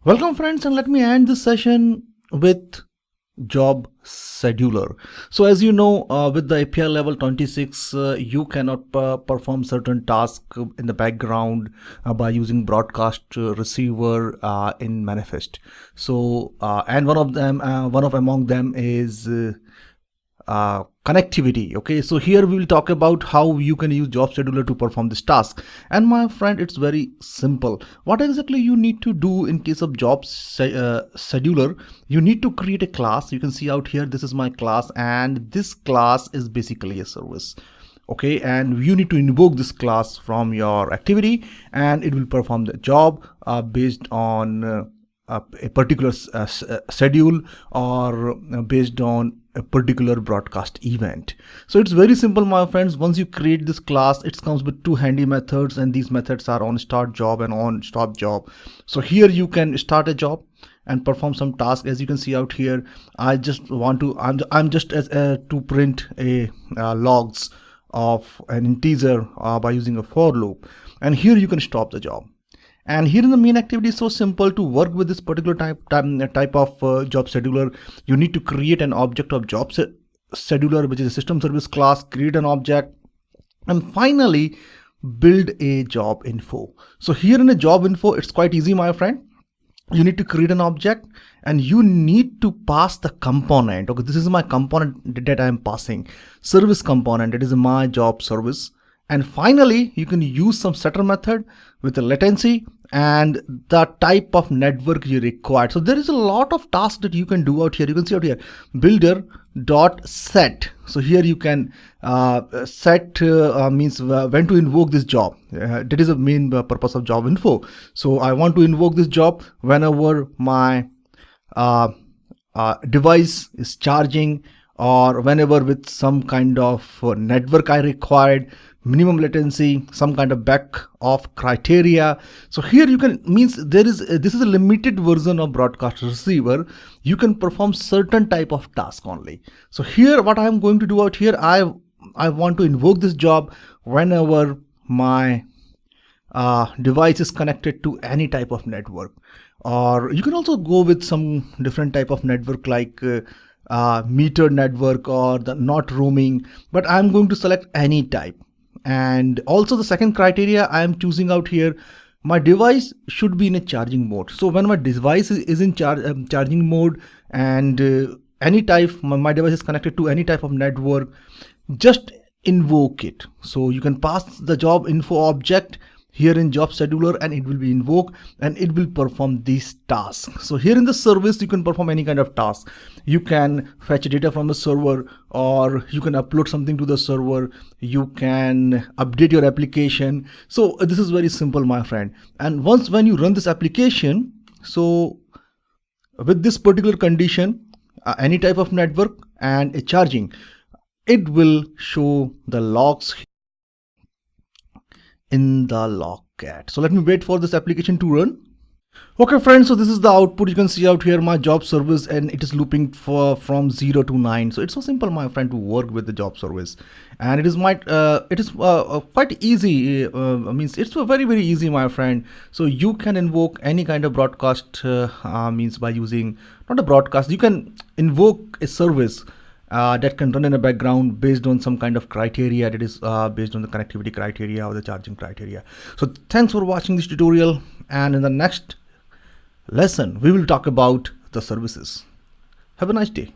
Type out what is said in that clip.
Welcome friends, and let me end this session with job scheduler. So as you know, with the API level 26, you cannot perform certain tasks in the background by using broadcast receiver in manifest. So and one of among them is connectivity. Okay, so here we will talk about how you can use job scheduler to perform this task. And my friend, it's very simple. What exactly you need to do in case of job scheduler? You need to create a class. You can see out here, this is my class, and this class is basically a service. Okay, and you need to invoke this class from your activity, and it will perform the job based on a particular schedule, or based on a particular broadcast event. So it's very simple, my friends. Once you create this class, it comes with two handy methods, and these methods are on start job and on stop job. So here you can start a job and perform some task. As you can see out here, I'm just to print a logs of an integer by using a for loop, and here you can stop the job. And here in the main activity, is so simple. To work with this particular type of job scheduler, you need to create an object of job scheduler, which is a system service class, create an object, and finally build a job info. So here in a job info, it's quite easy, my friend. You need to create an object, and you need to pass the component. Okay, this is my component that I am passing, service component. That is my job service. And finally, you can use some setter method with the latency and the type of network you require. So there is a lot of tasks that you can do out here. You can see out here, builder.set. So here you can set means when to invoke this job. That is the main purpose of job info. So I want to invoke this job whenever my device is charging, or whenever with some kind of network I required, minimum latency, some kind of back off criteria. So here you can this is a limited version of broadcast receiver. You can perform certain type of task only. So here what I am going to do out here, I want to invoke this job whenever my device is connected to any type of network. Or you can also go with some different type of network, like meter network or the not roaming, but I'm going to select any type. And also the second criteria I am choosing out here, my device should be in a charging mode. So when my device is in charging mode, and any type, my device is connected to any type of network, just invoke it. So you can pass the job info object here in job scheduler, and it will be invoked, and it will perform these tasks. So here in the service, you can perform any kind of task. You can fetch data from the server, or you can upload something to the server. You can update your application. So this is very simple, my friend. And when you run this application, so with this particular condition, any type of network and a charging, it will show the logs in the logcat. So let me wait for this application to run. Okay friends, so this is the output. You can see out here my job service, and it is looping from 0 to 9. So it's so simple, my friend, to work with the job service, and it is quite easy. Means it's very easy, my friend. So you can invoke any kind of broadcast means by using, not a broadcast, you can invoke a service that can run in the background based on some kind of criteria, that is based on the connectivity criteria or the charging criteria. So thanks for watching this tutorial, and in the next lesson we will talk about the services. Have a nice day.